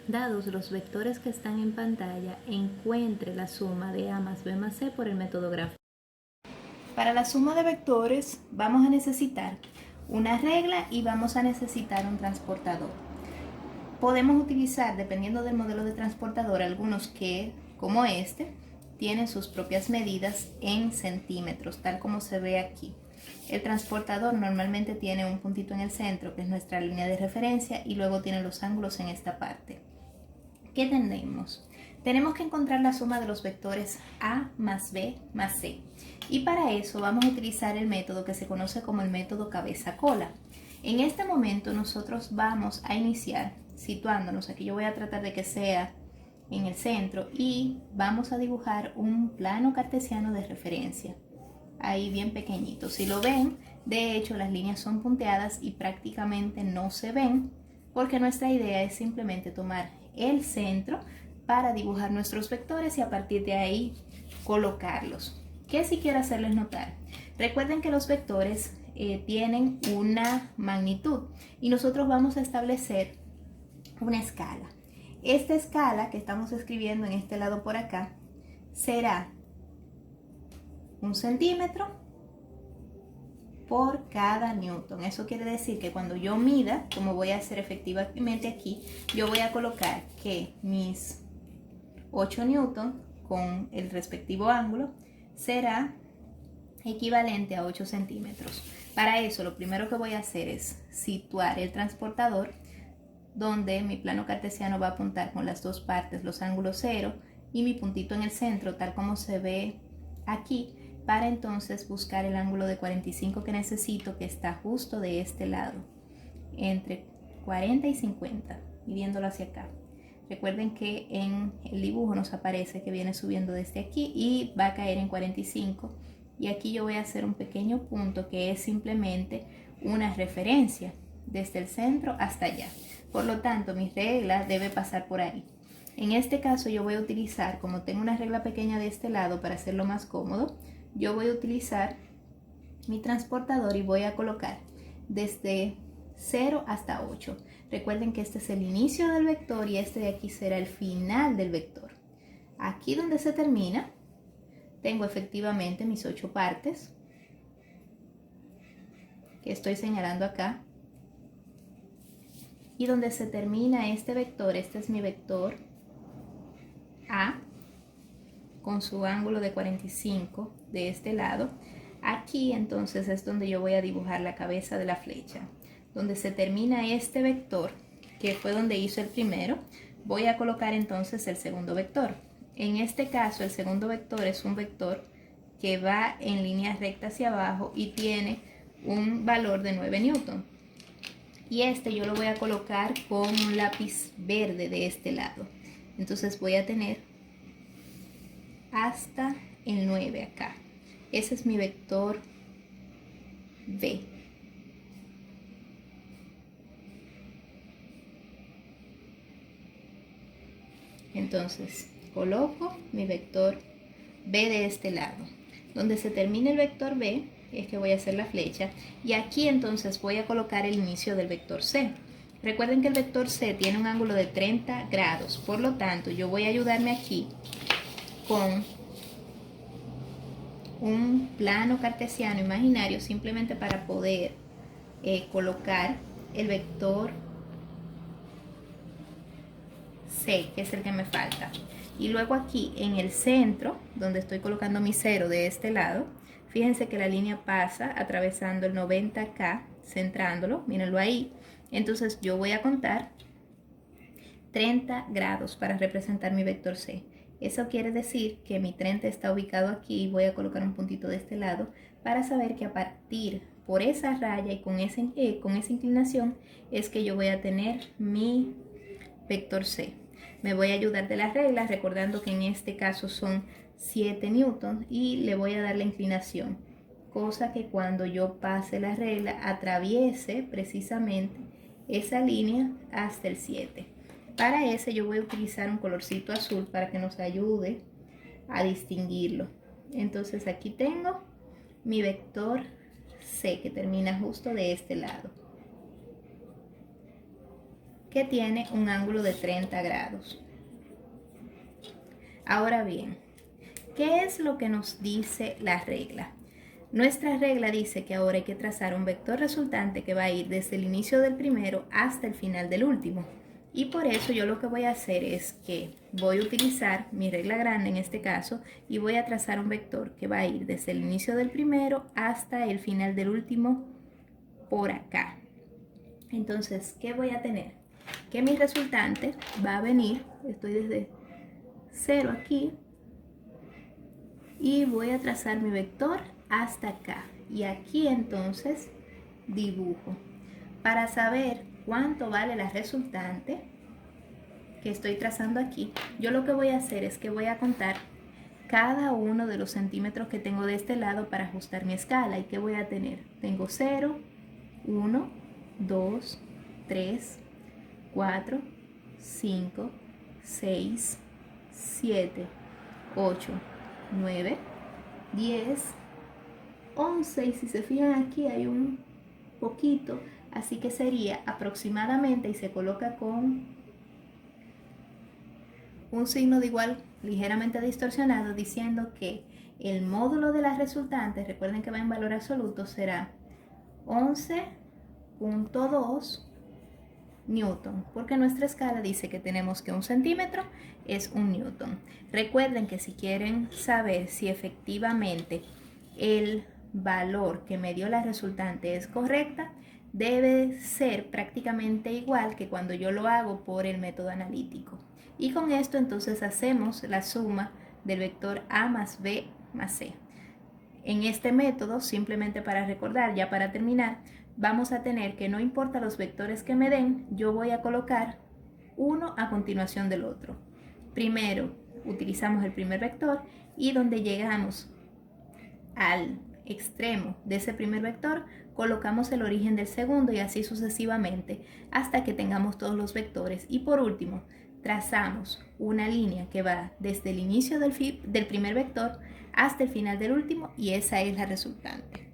Dados los vectores que están en pantalla, encuentre la suma de A más B más C por el método gráfico. Para la suma de vectores vamos a necesitar una regla y vamos a necesitar un transportador. Podemos utilizar, dependiendo del modelo de transportador, algunos que, como este, tienen sus propias medidas en centímetros, tal como se ve aquí. El transportador normalmente tiene un puntito en el centro, que es nuestra línea de referencia, y luego tiene los ángulos en esta parte. ¿Qué tenemos? Tenemos que encontrar la suma de los vectores A más B más C. Y para eso vamos a utilizar el método que se conoce como el método cabeza-cola. En este momento nosotros vamos a iniciar situándonos, aquí yo voy a tratar de que sea en el centro, y vamos a dibujar un plano cartesiano de referencia. Ahí bien pequeñito. Si lo ven, de hecho las líneas son punteadas y prácticamente no se ven, porque nuestra idea es simplemente tomar el centro para dibujar nuestros vectores y a partir de ahí colocarlos. ¿Qué sí quiero hacerles notar? Recuerden que los vectores tienen una magnitud y nosotros vamos a establecer una escala. Esta escala que estamos escribiendo en este lado por acá será 1 centímetro por cada newton. Eso quiere decir que cuando yo mida, como voy a hacer efectivamente aquí, yo voy a colocar que mis 8 newton con el respectivo ángulo será equivalente a 8 centímetros. Para eso lo primero que voy a hacer es situar el transportador donde mi plano cartesiano va a apuntar con las dos partes los ángulos 0 y mi puntito en el centro, tal como se ve aquí, para entonces buscar el ángulo de 45 que necesito, que está justo de este lado, entre 40 y 50, midiéndolo hacia acá. Recuerden que en el dibujo nos aparece que viene subiendo desde aquí y va a caer en 45. Y aquí yo voy a hacer un pequeño punto que es simplemente una referencia desde el centro hasta allá. Por lo tanto, mi regla debe pasar por ahí. En este caso yo voy a utilizar, como tengo una regla pequeña de este lado para hacerlo más cómodo, yo voy a utilizar mi transportador y voy a colocar desde 0 hasta 8. Recuerden que este es el inicio del vector y este de aquí será el final del vector. Aquí donde se termina, tengo efectivamente mis 8 partes que estoy señalando acá. Y donde se termina este vector, este es mi vector A, con su ángulo de 45 de este lado. Aquí entonces es donde yo voy a dibujar la cabeza de la flecha. Donde se termina este vector, que fue donde hizo el primero, voy a colocar entonces el segundo vector. En este caso el segundo vector es un vector que va en línea recta hacia abajo y tiene un valor de 9 newton. Y este yo lo voy a colocar con un lápiz verde de este lado. Entonces voy a tener hasta el 9 acá. Ese es mi vector B. Entonces coloco mi vector B de este lado. Donde se termine el vector B es que voy a hacer la flecha. Y aquí entonces voy a colocar el inicio del vector C. Recuerden que el vector C tiene un ángulo de 30 grados. Por lo tanto, yo voy a ayudarme aquí con un plano cartesiano imaginario simplemente para poder colocar el vector C, que es el que me falta. Y luego aquí en el centro, donde estoy colocando mi 0 de este lado, fíjense que la línea pasa atravesando el 90K, centrándolo, mírenlo ahí. Entonces yo voy a contar 30 grados para representar mi vector C. Eso quiere decir que mi 30 está ubicado aquí y voy a colocar un puntito de este lado para saber que a partir por esa raya y con esa inclinación es que yo voy a tener mi vector C. Me voy a ayudar de las reglas recordando que en este caso son 7 newtons y le voy a dar la inclinación, cosa que cuando yo pase la regla atraviese precisamente esa línea hasta el 7. Para ese yo voy a utilizar un colorcito azul para que nos ayude a distinguirlo. Entonces aquí tengo mi vector C que termina justo de este lado. que tiene un ángulo de 30 grados. Ahora bien, ¿qué es lo que nos dice la regla? Nuestra regla dice que ahora hay que trazar un vector resultante que va a ir desde el inicio del primero hasta el final del último. Y por eso yo lo que voy a hacer es que voy a utilizar mi regla grande en este caso y voy a trazar un vector que va a ir desde el inicio del primero hasta el final del último por acá. Entonces, ¿qué voy a tener? Que mi resultante va a venir, estoy desde 0 aquí, y voy a trazar mi vector hasta acá. Y aquí entonces dibujo. Para saber cuánto vale la resultante que estoy trazando aquí, yo lo que voy a hacer es que voy a contar cada uno de los centímetros que tengo de este lado para ajustar mi escala. ¿Y qué voy a tener? Tengo 0, 1, 2, 3, 4, 5, 6, 7, 8, 9, 10, 11 y si se fijan aquí hay un poquito, así que sería aproximadamente y se coloca con un signo de igual ligeramente distorsionado diciendo que el módulo de la resultante, recuerden que va en valor absoluto, será 11.2 newton, porque nuestra escala dice que tenemos que 1 centímetro es 1 newton. Recuerden que si quieren saber si efectivamente el valor que me dio la resultante es correcta, debe ser prácticamente igual que cuando yo lo hago por el método analítico. Y con esto entonces hacemos la suma del vector a más b más c. En este método, simplemente para recordar, ya para terminar, vamos a tener que no importa los vectores que me den, yo voy a colocar uno a continuación del otro. Primero utilizamos el primer vector y donde llegamos al extremo de ese primer vector, colocamos el origen del segundo y así sucesivamente hasta que tengamos todos los vectores. Y por último, trazamos una línea que va desde el inicio del primer vector hasta el final del último y esa es la resultante.